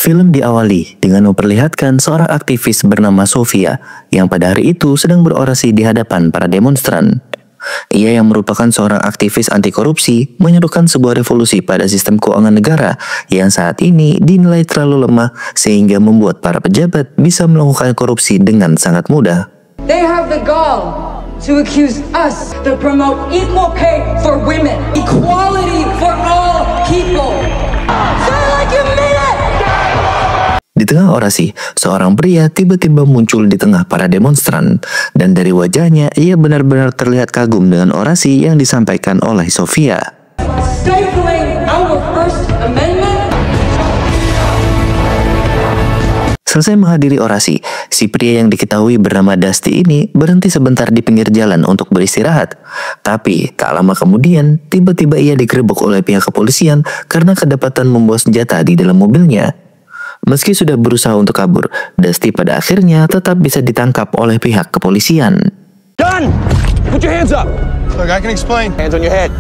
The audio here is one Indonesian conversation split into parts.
Film diawali dengan memperlihatkan seorang aktivis bernama Sofia yang pada hari itu sedang berorasi di hadapan para demonstran. Ia yang merupakan seorang aktivis anti korupsi menyerukan sebuah revolusi pada sistem keuangan negara yang saat ini dinilai terlalu lemah sehingga membuat para pejabat bisa melakukan korupsi dengan sangat mudah. They have the gall to accuse us to promote equal pay for women, equality for all people. Say it like you mean it! Di tengah orasi, seorang pria tiba-tiba muncul di tengah para demonstran, dan dari wajahnya ia benar-benar terlihat kagum dengan orasi yang disampaikan oleh Sofia. Stifling our First Amendment. Selesai menghadiri orasi, si pria yang diketahui bernama Dusty ini berhenti sebentar di pinggir jalan untuk beristirahat. Tapi tak lama kemudian, tiba-tiba ia digerebek oleh pihak kepolisian karena kedapatan membawa senjata di dalam mobilnya. Meski sudah berusaha untuk kabur, Dusty pada akhirnya tetap bisa ditangkap oleh pihak kepolisian. Gun! Put your hands up! Look, I can explain. Hands on your head.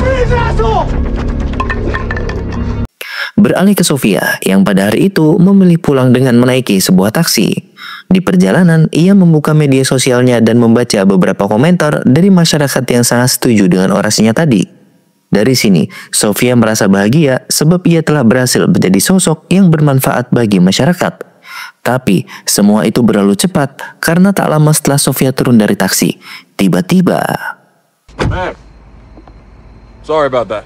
Freeze, asshole! Beralih ke Sofia, yang pada hari itu memilih pulang dengan menaiki sebuah taksi. Di perjalanan, ia membuka media sosialnya dan membaca beberapa komentar dari masyarakat yang sangat setuju dengan orasinya tadi. Dari sini, Sofia merasa bahagia sebab ia telah berhasil menjadi sosok yang bermanfaat bagi masyarakat. Tapi, semua itu berlalu cepat karena tak lama setelah Sofia turun dari taksi. Tiba-tiba... Man, sorry about that.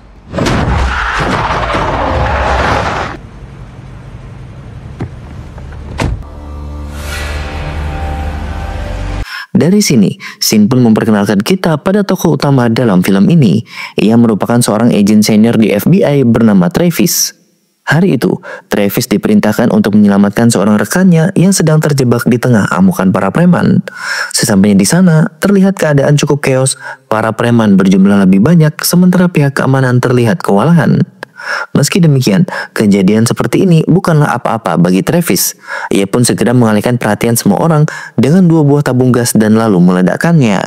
Dari sini, Sin pun memperkenalkan kita pada tokoh utama dalam film ini. Ia merupakan seorang agen senior di FBI bernama Travis. Hari itu, Travis diperintahkan untuk menyelamatkan seorang rekannya yang sedang terjebak di tengah amukan para preman. Sesampainya di sana, terlihat keadaan cukup chaos. Para preman berjumlah lebih banyak, sementara pihak keamanan terlihat kewalahan. Meski demikian, kejadian seperti ini bukanlah apa-apa bagi Travis. Ia pun segera mengalihkan perhatian semua orang dengan 2 buah tabung gas dan lalu meledakkannya.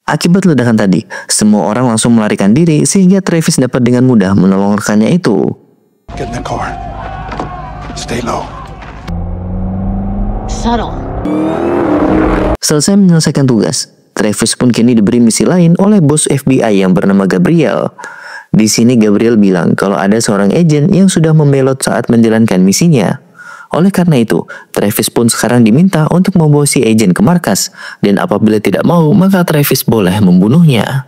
Akibat ledakan tadi, semua orang langsung melarikan diri sehingga Travis dapat dengan mudah menolong rekannya itu. Get in the car. Stay low. Selesai menyelesaikan tugas, Travis pun kini diberi misi lain oleh bos FBI yang bernama Gabriel. Di sini Gabriel bilang kalau ada seorang agen yang sudah membelot saat menjalankan misinya. Oleh karena itu, Travis pun sekarang diminta untuk membawa si agen ke markas, dan apabila tidak mau, maka Travis boleh membunuhnya.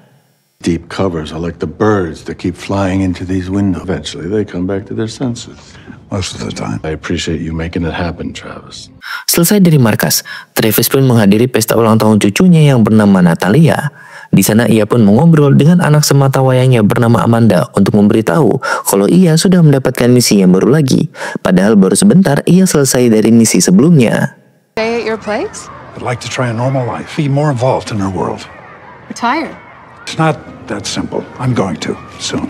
Deep covers are like the birds that keep flying into these windows. Eventually, they come back to their senses. Most of the time. I appreciate you making it happen, Travis. Selesai dari markas, Travis pun menghadiri pesta ulang tahun cucunya yang bernama Natalia. Di sana ia pun mengobrol dengan anak sematawayangnya bernama Amanda untuk memberitahu kalau ia sudah mendapatkan misi yang baru lagi. Padahal baru sebentar ia selesai dari misi sebelumnya. Stay at your place? I'd like to try a normal life, be more involved in our world. Retire. It's not that simple. I'm going to soon.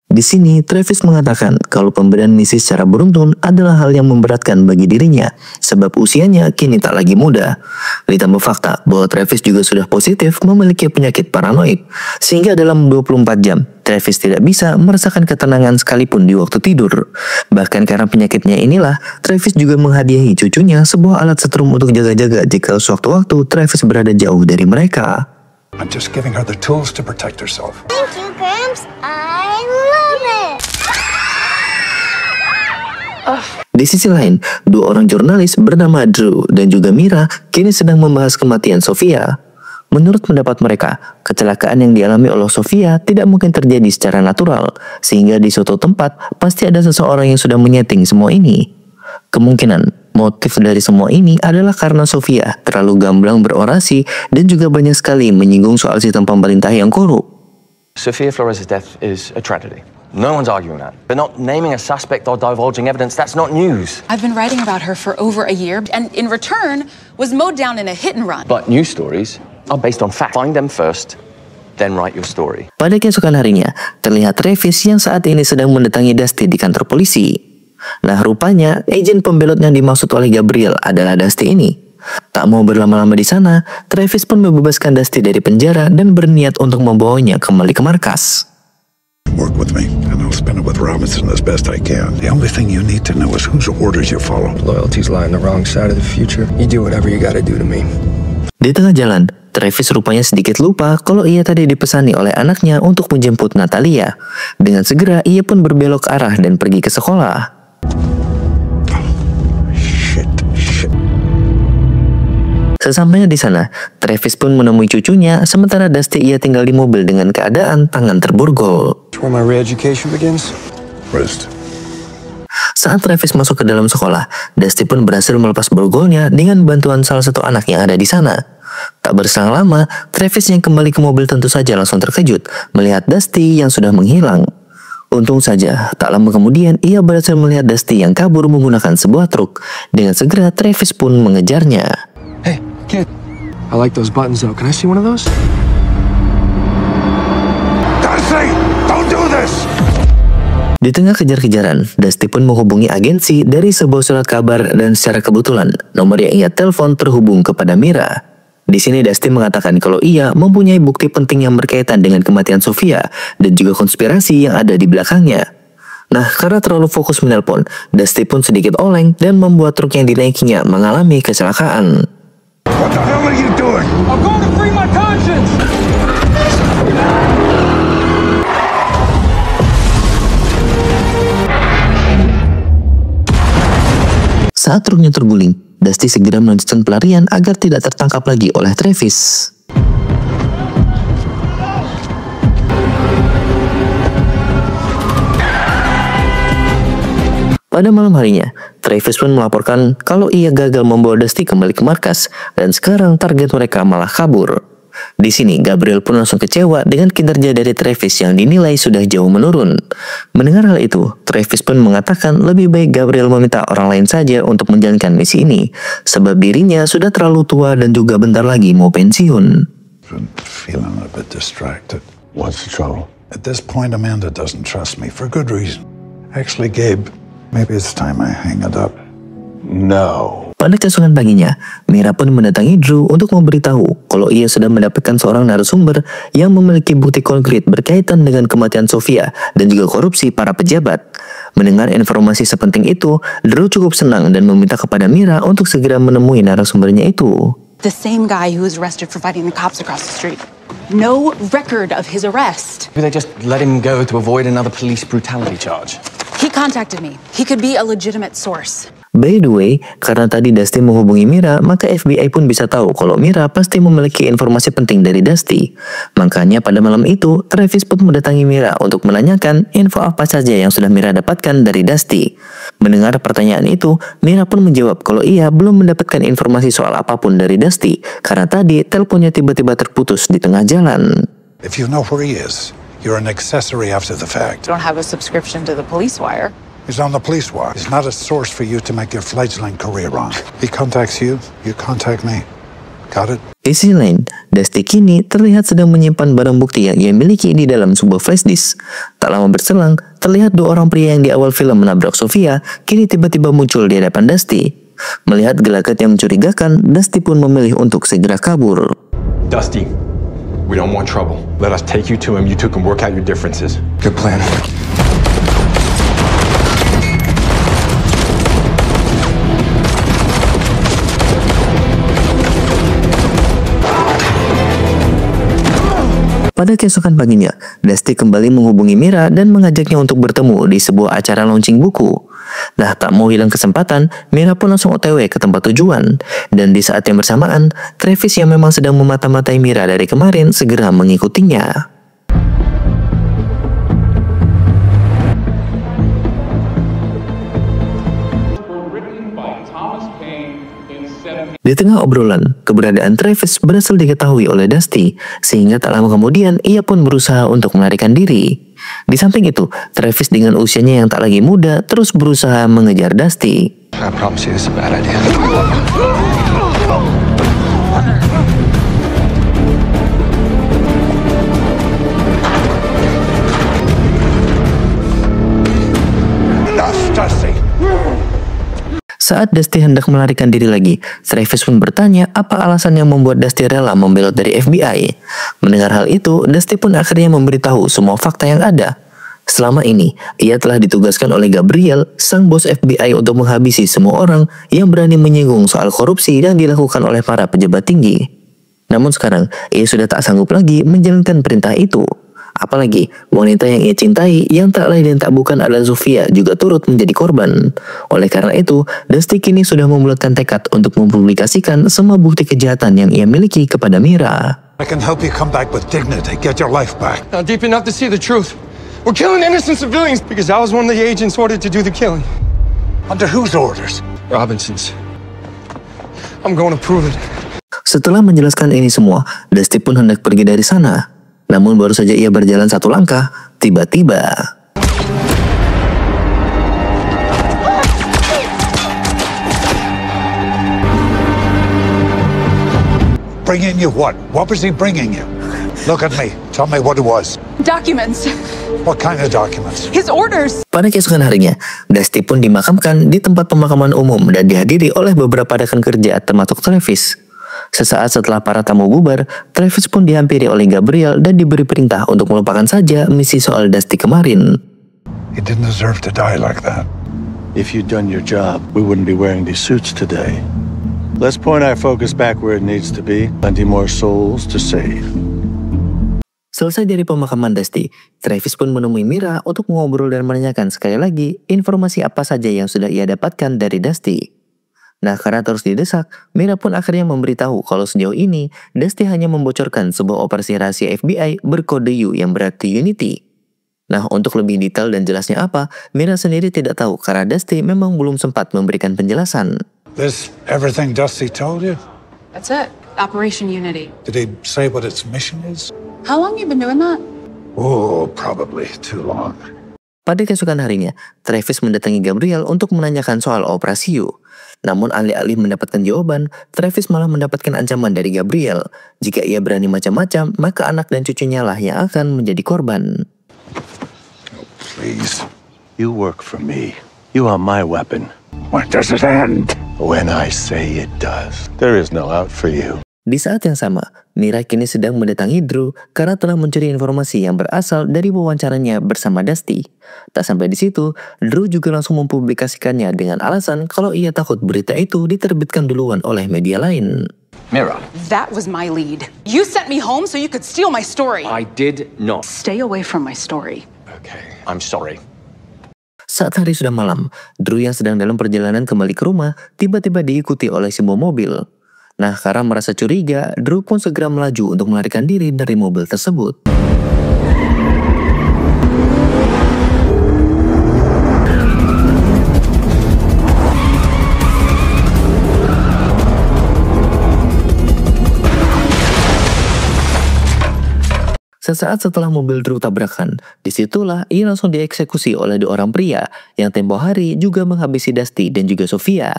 Di sini, Travis mengatakan kalau pemberian misi secara beruntun adalah hal yang memberatkan bagi dirinya, sebab usianya kini tak lagi muda. Ditambah fakta bahwa Travis juga sudah positif memiliki penyakit paranoid, sehingga dalam 24 jam, Travis tidak bisa merasakan ketenangan sekalipun di waktu tidur. Bahkan karena penyakitnya inilah, Travis juga menghadiahi cucunya sebuah alat setrum untuk jaga-jaga jika sewaktu-waktu Travis berada jauh dari mereka. I'm just giving her the tools to protect herself. Thank you, Gramps. I love it. Di sisi lain, 2 orang jurnalis bernama Drew dan juga Mira kini sedang membahas kematian Sofia. Menurut pendapat mereka, kecelakaan yang dialami oleh Sofia tidak mungkin terjadi secara natural, sehingga di suatu tempat pasti ada seseorang yang sudah menyeting semua ini. Kemungkinan motif dari semua ini adalah karena Sofia terlalu gamblang berorasi dan juga banyak sekali menyinggung soal sistem pemerintah yang korup. Sofia Flores' death is a tragedy. No one's arguing that. But not naming a suspect or divulging evidence, that's not news. I've been writing about her for over a year, and in return was mowed down in a hit and run. But news stories are based on fact. Find them first, then write your story. Pada keesokan harinya, terlihat Travis yang saat ini sedang mendatangi Dusty di kantor polisi. Nah, rupanya agen pembelot yang dimaksud oleh Gabriel adalah Dusty ini. Tak mau berlama-lama di sana, Travis pun membebaskan Dusty dari penjara dan berniat untuk membawanya kembali ke markas. Work with me, and I'll spin it with Robinson as best I can. The only thing you need to know is whose orders you follow. Loyalty's lying the wrong side of the future. You do whatever you gotta do to me. Di tengah jalan, Travis rupanya sedikit lupa kalau ia tadi dipesani oleh anaknya untuk menjemput Natalia. Dengan segera, ia pun berbelok arah dan pergi ke sekolah. Shit. Sesampainya di sana, Travis pun menemui cucunya, sementara Dusty ia tinggal di mobil dengan keadaan tangan terborgol. Where my re-education begins? Wrist. Saat Travis masuk ke dalam sekolah, Dusty pun berhasil melepas borgolnya dengan bantuan salah satu anak yang ada di sana. Tak berselang lama, Travis yang kembali ke mobil tentu saja langsung terkejut melihat Dusty yang sudah menghilang. Untung saja, tak lama kemudian ia berhasil melihat Dusty yang kabur menggunakan sebuah truk. Dengan segera, Travis pun mengejarnya. Hey, kid. I like those buttons though. Can I see one of those? Dusty, don't do this! Di tengah kejar-kejaran, Dusty pun menghubungi agensi dari sebuah surat kabar dan secara kebetulan nomor yang ia telepon terhubung kepada Mira. Di sini Dusty mengatakan kalau ia mempunyai bukti penting yang berkaitan dengan kematian Sofia dan juga konspirasi yang ada di belakangnya. Nah, karena terlalu fokus menelpon, Dusty pun sedikit oleng dan membuat truk yang dinaikinya mengalami kecelakaan. What the hell are you doing? I'm going to free my conscience! Saat truknya terguling, Dusty segera melanjutkan pelarian agar tidak tertangkap lagi oleh Travis. Pada malam harinya, Travis pun melaporkan kalau ia gagal membawa Dusty kembali ke markas dan sekarang target mereka malah kabur. Di sini, Gabriel pun langsung kecewa dengan kinerja dari Travis yang dinilai sudah jauh menurun. Mendengar hal itu, Travis pun mengatakan lebih baik Gabriel meminta orang lain saja untuk menjalankan misi ini, sebab dirinya sudah terlalu tua dan juga bentar lagi mau pensiun. Been feeling a bit distracted. What's the trouble? At this point, Amanda doesn't trust me for good reason. Actually, Gabe, maybe it's time I hang it up. No. Pada keesokan paginya, Mira pun mendatangi Drew untuk memberitahu kalau ia sudah mendapatkan seorang narasumber yang memiliki bukti konkret berkaitan dengan kematian Sofia dan juga korupsi para pejabat. Mendengar informasi sepenting itu, Drew cukup senang dan meminta kepada Mira untuk segera menemui narasumbernya itu. The same guy who was arrested for fighting the cops across the street. No record of his arrest. Maybe they just let him go to avoid another police brutality charge. He contacted me. He could be a legitimate source. By the way, karena tadi Dusty menghubungi Mira, maka FBI pun bisa tahu kalau Mira pasti memiliki informasi penting dari Dusty. Makanya pada malam itu, Travis pun mendatangi Mira untuk menanyakan info apa saja yang sudah Mira dapatkan dari Dusty. Mendengar pertanyaan itu, Mira pun menjawab kalau ia belum mendapatkan informasi soal apapun dari Dusty, karena tadi teleponnya tiba-tiba terputus di tengah jalan. If you know where he is, you're an accessory after the fact. Don't have a subscription to the police wire. He's on the police wire. He's not a source for you to make your fledgling career on. He contacts you, you contact me. Got it? Di sisi lain, Dusty kini terlihat sedang menyimpan barang bukti yang ia miliki di dalam sebuah flash disk. Tak lama berselang, terlihat dua orang pria yang di awal film menabrak Sofia, kini tiba-tiba muncul di hadapan Dusty. Melihat gelagat yang mencurigakan, Dusty pun memilih untuk segera kabur. Dusty, we don't want trouble. Let us take you to him. You two can work out your differences. Good plan. Pada keesokan paginya, Dusty kembali menghubungi Mira dan mengajaknya untuk bertemu di sebuah acara launching buku. Nah, tak mau hilang kesempatan, Mira pun langsung OTW ke tempat tujuan. Dan di saat yang bersamaan, Travis yang memang sedang memata-matai Mira dari kemarin segera mengikutinya. Di tengah obrolan, keberadaan Travis berhasil diketahui oleh Dusty, sehingga tak lama kemudian ia pun berusaha untuk melarikan diri. Di samping itu, Travis dengan usianya yang tak lagi muda terus berusaha mengejar Dusty. I promise you this is a bad idea. Saat Dusty hendak melarikan diri lagi, Travis pun bertanya apa alasan yang membuat Dusty rela membelot dari FBI. Mendengar hal itu, Dusty pun akhirnya memberitahu semua fakta yang ada. Selama ini, ia telah ditugaskan oleh Gabriel, sang bos FBI, untuk menghabisi semua orang yang berani menyinggung soal korupsi yang dilakukan oleh para pejabat tinggi. Namun sekarang, ia sudah tak sanggup lagi menjalankan perintah itu. Apalagi, wanita yang ia cintai yang tak lain dan tak bukan adalah Zofia juga turut menjadi korban. Oleh karena itu, Dusty kini sudah membulatkan tekad untuk mempublikasikan semua bukti kejahatan yang ia miliki kepada Mira. I can help you come back with dignity, get your life back. Not deep enough to see the truth. We're killing innocent civilians because I was one of the agents ordered to do the killing. Under whose orders? Robinson's. I'm going to prove it. Setelah menjelaskan ini semua, Dusty pun hendak pergi dari sana. Namun baru saja ia berjalan satu langkah, tiba-tiba Bringing you what? What was he bringing you? Look at me. Tell me what it was. Documents. What kind of documents? His orders. pada keesokan harinya, Dusty pun dimakamkan di tempat pemakaman umum dan dihadiri oleh beberapa rekan kerja termasuk Travis. Sesaat setelah para tamu bubar, Travis pun dihampiri oleh Gabriel dan diberi perintah untuk melupakan saja misi soal Dusty kemarin. He didn't deserve to die like that. If you'd done your job, we wouldn't be wearing these suits today. Let's point our focus back where it needs to be. Plenty more souls to save. Selesai dari pemakaman Dusty, Travis pun menemui Mira untuk mengobrol dan menanyakan sekali lagi informasi apa saja yang sudah ia dapatkan dari Dusty. Nah, karena terus didesak, Mira pun akhirnya memberitahu kalau sejauh ini Dusty hanya membocorkan sebuah operasi rahasia FBI berkode U yang berarti Unity. Nah, untuk lebih detail dan jelasnya apa, Mira sendiri tidak tahu karena Dusty memang belum sempat memberikan penjelasan. This everything Dusty told you? That's it. Operation Unity. Did he say what its mission is? How long you been doing that? Oh, probably too long. Pada keesokan harinya, Travis mendatangi Gabriel untuk menanyakan soal operasi U. Namun alih-alih mendapatkan jawaban, Travis malah mendapatkan ancaman dari Gabriel. Jika ia berani macam-macam, maka anak dan cucunya lah yang akan menjadi korban. Oh, please. You work for me. You are my weapon. When does it end? When I say it does. There is no out for you. Di saat yang sama, Mira kini sedang mendatangi Drew karena telah mencuri informasi yang berasal dari wawancaranya bersama Dusty. Tak sampai di situ, Drew juga langsung mempublikasikannya dengan alasan kalau ia takut berita itu diterbitkan duluan oleh media lain. Mira. That was my lead. You sent me home so you could steal my story. I did not. Stay away from my story. Okay, I'm sorry. Saat hari sudah malam, Drew yang sedang dalam perjalanan kembali ke rumah tiba-tiba diikuti oleh sebuah mobil. Nah, karena merasa curiga, Drew pun segera melaju untuk melarikan diri dari mobil tersebut. Sesaat setelah mobil Drew tabrakan, disitulah ia langsung dieksekusi oleh dua orang pria yang tempo hari juga menghabisi Dusty dan juga Sofia.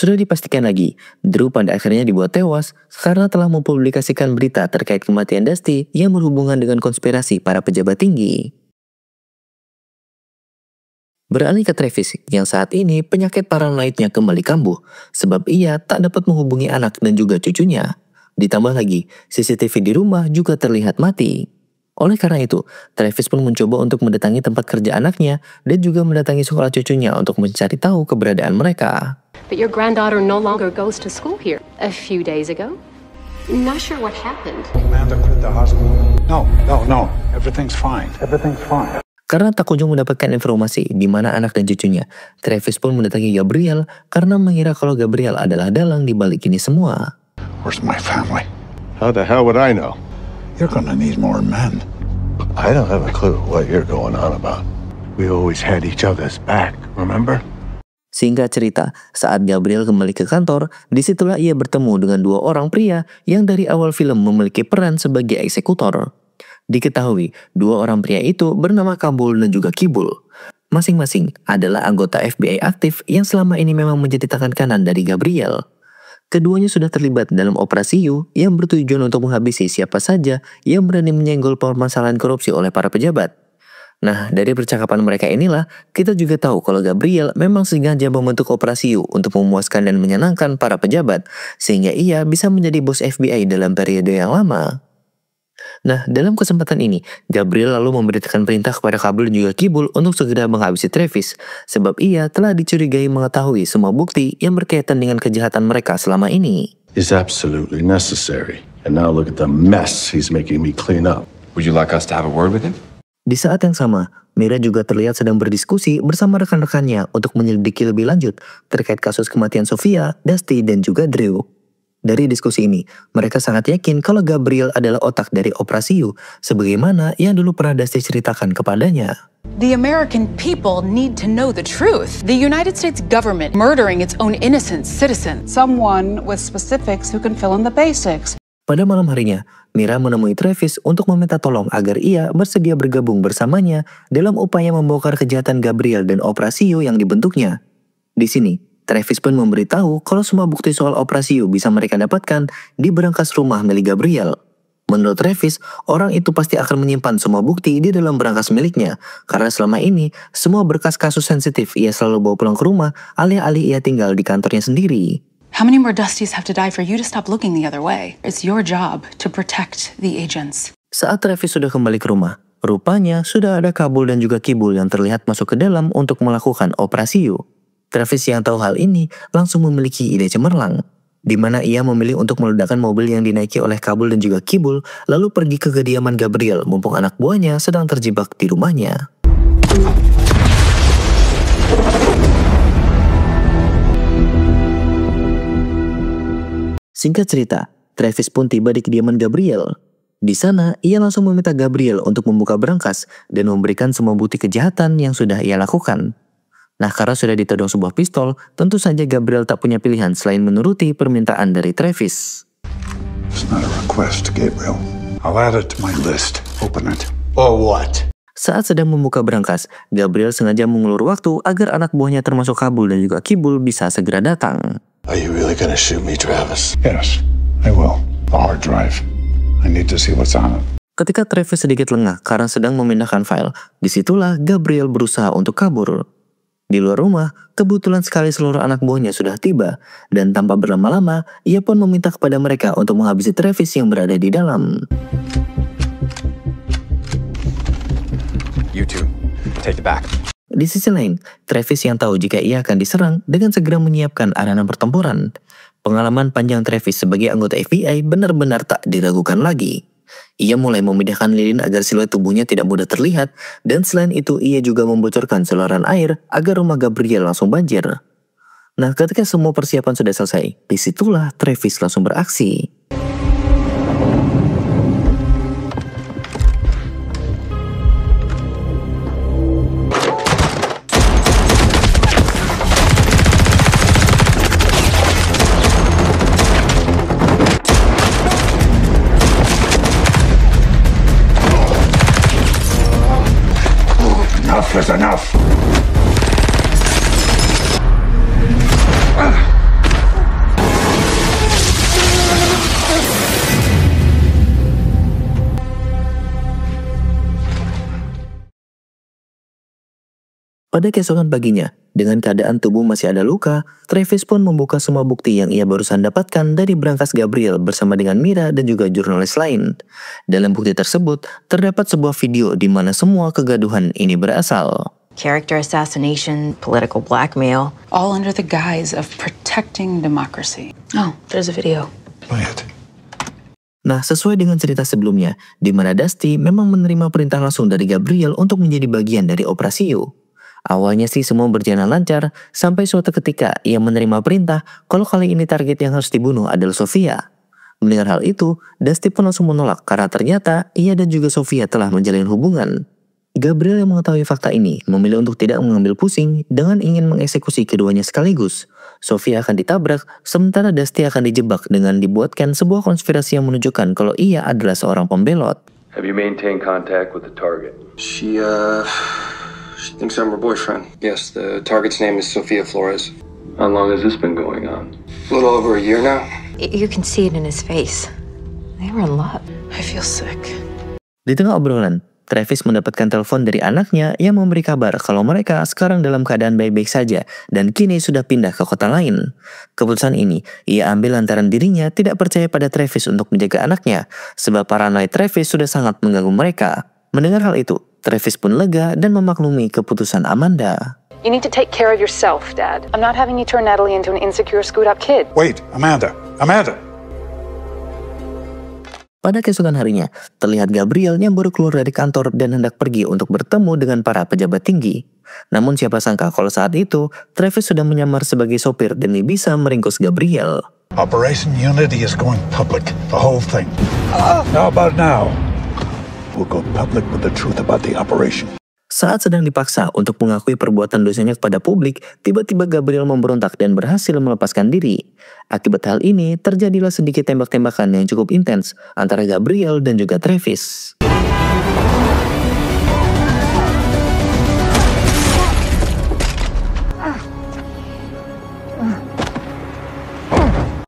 Sudah dipastikan lagi, Drew pada akhirnya dibuat tewas karena telah mempublikasikan berita terkait kematian Dusty yang berhubungan dengan konspirasi para pejabat tinggi. Beralih ke Travis yang saat ini penyakit paranoidnya kembali kambuh sebab ia tak dapat menghubungi anak dan juga cucunya. Ditambah lagi, CCTV di rumah juga terlihat mati. Oleh karena itu, Travis pun mencoba untuk mendatangi tempat kerja anaknya dan juga mendatangi sekolah cucunya untuk mencari tahu keberadaan mereka. But your granddaughter no longer goes to school here. A few days ago. Not sure what happened. Amanda quit the hospital. No. Everything's fine. Everything's fine. Karena tak kunjung mendapatkan informasi di mana anak dan cucunya, Travis pun mendatangi Gabriel karena mengira kalau Gabriel adalah dalang di balik ini semua. Where's my family? How the hell would I know? You're gonna need more men. I don't have a clue what you're going on about. We always had each other's back, remember? Singkat cerita, saat Gabriel kembali ke kantor, disitulah ia bertemu dengan dua orang pria yang dari awal film memiliki peran sebagai eksekutor. Diketahui, dua orang pria itu bernama Kabul dan juga Kibul. Masing-masing adalah anggota FBI aktif yang selama ini memang menjadi tangan kanan dari Gabriel. Keduanya sudah terlibat dalam operasi U yang bertujuan untuk menghabisi siapa saja yang berani menyenggol permasalahan korupsi oleh para pejabat. Nah, dari percakapan mereka inilah, kita juga tahu kalau Gabriel memang sengaja membentuk operasi U untuk memuaskan dan menyenangkan para pejabat, sehingga ia bisa menjadi bos FBI dalam periode yang lama. Nah, dalam kesempatan ini, Gabriel lalu memberikan perintah kepada Kabul dan juga Kibul untuk segera menghabisi Travis, sebab ia telah dicurigai mengetahui semua bukti yang berkaitan dengan kejahatan mereka selama ini. Is absolutely necessary. And now look at the mess he's making me clean up. Would you like us to have a word with him? Di saat yang sama, Mira juga terlihat sedang berdiskusi bersama rekan-rekannya untuk menyelidiki lebih lanjut terkait kasus kematian Sofia, Dusty, dan juga Drew. Dari diskusi ini, mereka sangat yakin kalau Gabriel adalah otak dari operasi U, sebagaimana yang dulu pernah Dusty ceritakan kepadanya. The American people need to know the truth. The United States government murdering its own innocent citizens. Someone with specifics who can fill in the basics. Pada malam harinya, Mira menemui Travis untuk meminta tolong agar ia bersedia bergabung bersamanya dalam upaya membongkar kejahatan Gabriel dan operasi U yang dibentuknya. Di sini, Travis pun memberitahu kalau semua bukti soal operasi U bisa mereka dapatkan di berangkas rumah milik Gabriel. Menurut Travis, orang itu pasti akan menyimpan semua bukti di dalam berangkas miliknya, karena selama ini semua berkas kasus sensitif ia selalu bawa pulang ke rumah, alih-alih ia tinggal di kantornya sendiri. How many more Dusties have to die for you to stop looking the other way? It's your job to protect the agents. Saat Travis sudah kembali ke rumah, rupanya sudah ada Kabul dan juga Kibul yang terlihat masuk ke dalam untuk melakukan operasi U. Travis yang tahu hal ini langsung memiliki ide cemerlang, di mana ia memilih untuk meledakkan mobil yang dinaiki oleh Kabul dan juga Kibul, lalu pergi ke kediaman Gabriel mumpung anak buahnya sedang terjebak di rumahnya. Singkat cerita, Travis pun tiba di kediaman Gabriel. Di sana, ia langsung meminta Gabriel untuk membuka berangkas dan memberikan semua bukti kejahatan yang sudah ia lakukan. Nah, karena sudah ditodong sebuah pistol, tentu saja Gabriel tak punya pilihan selain menuruti permintaan dari Travis. It's not a request, Gabriel. I'll add it to my list. Open it. Or what? Saat sedang membuka berangkas, Gabriel sengaja mengulur waktu agar anak buahnya termasuk Kabul dan juga Kibul bisa segera datang. Are you really gonna shoot me, Travis? Yes, I will. The hard drive. I need to see what's on it. Ketika Travis sedikit lengah karena sedang memindahkan file, disitulah Gabriel berusaha untuk kabur. Di luar rumah, kebetulan sekali seluruh anak buahnya sudah tiba, dan tanpa berlama-lama, ia pun meminta kepada mereka untuk menghabisi Travis yang berada di dalam. You two, take it back. Di sisi lain, Travis yang tahu jika ia akan diserang dengan segera menyiapkan arena pertempuran. Pengalaman panjang Travis sebagai anggota FBI benar-benar tak diragukan lagi. Ia mulai memindahkan lilin agar siluet tubuhnya tidak mudah terlihat, dan selain itu ia juga membocorkan saluran air agar rumah Gabriel langsung banjir. Nah, ketika semua persiapan sudah selesai, disitulah Travis langsung beraksi. Enough is enough. Pada keesokan paginya, dengan keadaan tubuh masih ada luka, Travis pun membuka semua bukti yang ia barusan dapatkan dari berangkas Gabriel bersama dengan Mira dan juga jurnalis lain. Dalam bukti tersebut, terdapat sebuah video di mana semua kegaduhan ini berasal. Character assassination, political blackmail. All under the guise of protecting democracy. Oh, there's a video. Play it. Nah, sesuai dengan cerita sebelumnya, di mana Dusty memang menerima perintah langsung dari Gabriel untuk menjadi bagian dari operasi U. Awalnya sih semua berjalan lancar, sampai suatu ketika ia menerima perintah kalau kali ini target yang harus dibunuh adalah Sofia. Mendengar hal itu, Dusty pun langsung menolak karena ternyata ia dan juga Sofia telah menjalin hubungan. Gabriel yang mengetahui fakta ini memilih untuk tidak mengambil pusing dengan ingin mengeksekusi keduanya sekaligus. Sofia akan ditabrak, sementara Dusty akan dijebak dengan dibuatkan sebuah konspirasi yang menunjukkan kalau ia adalah seorang pembelot. Have you maintained contact with the target? She thinks I'm her boyfriend. Yes, the target's name is Sofia Flores. How long has this been going on? A little over a year now. You can see it in his face. They were in love. I feel sick. Di tengah obrolan, Travis mendapatkan telepon dari anaknya yang memberi kabar kalau mereka sekarang dalam keadaan baik-baik saja dan kini sudah pindah ke kota lain. Keputusan ini ia ambil lantaran dirinya tidak percaya pada Travis untuk menjaga anaknya, sebab paranoid Travis sudah sangat mengganggu mereka. Mendengar hal itu, Travis pun lega dan memaklumi keputusan Amanda. You need to take care of yourself, Dad. I'm not having you turn Natalie into an insecure, screwed-up kid. Wait, Amanda. Pada keesokan harinya, terlihat Gabriel yang baru keluar dari kantor dan hendak pergi untuk bertemu dengan para pejabat tinggi. Namun siapa sangka kalau saat itu, Travis sudah menyamar sebagai sopir demi bisa meringkus Gabriel. Operation Unity is going public. The whole thing. How about now? We'll go public with the truth about the operation. Saat sedang dipaksa untuk mengakui perbuatan dosanya kepada publik, tiba-tiba Gabriel memberontak dan berhasil melepaskan diri. Akibat hal ini, terjadilah sedikit tembak-tembakan yang cukup intens antara Gabriel dan juga Travis.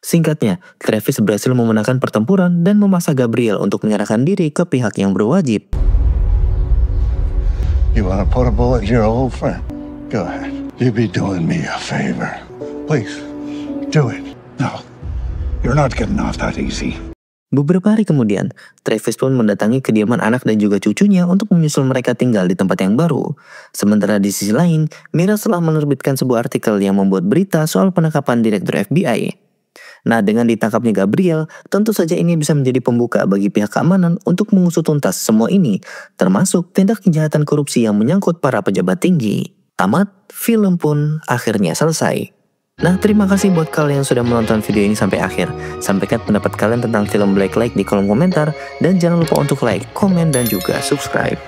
Singkatnya, Travis berhasil memenangkan pertempuran dan memaksa Gabriel untuk menyerahkan diri ke pihak yang berwajib. You want to put a bullet in your old friend? Go ahead. You be doing me a favor. Please, do it. No, you're not getting off that easy. Beberapa hari kemudian, Travis pun mendatangi kediaman anak dan juga cucunya untuk menyusul mereka tinggal di tempat yang baru. Sementara di sisi lain, Mira telah menerbitkan sebuah artikel yang membuat berita soal penangkapan Direktur FBI. Nah, dengan ditangkapnya Gabriel, tentu saja ini bisa menjadi pembuka bagi pihak keamanan untuk mengusut tuntas semua ini, termasuk tindak kejahatan korupsi yang menyangkut para pejabat tinggi. Tamat, film pun akhirnya selesai. Nah, terima kasih buat kalian yang sudah menonton video ini sampai akhir. Sampaikan pendapat kalian tentang film Black Lake di kolom komentar, dan jangan lupa untuk like, komen, dan juga subscribe.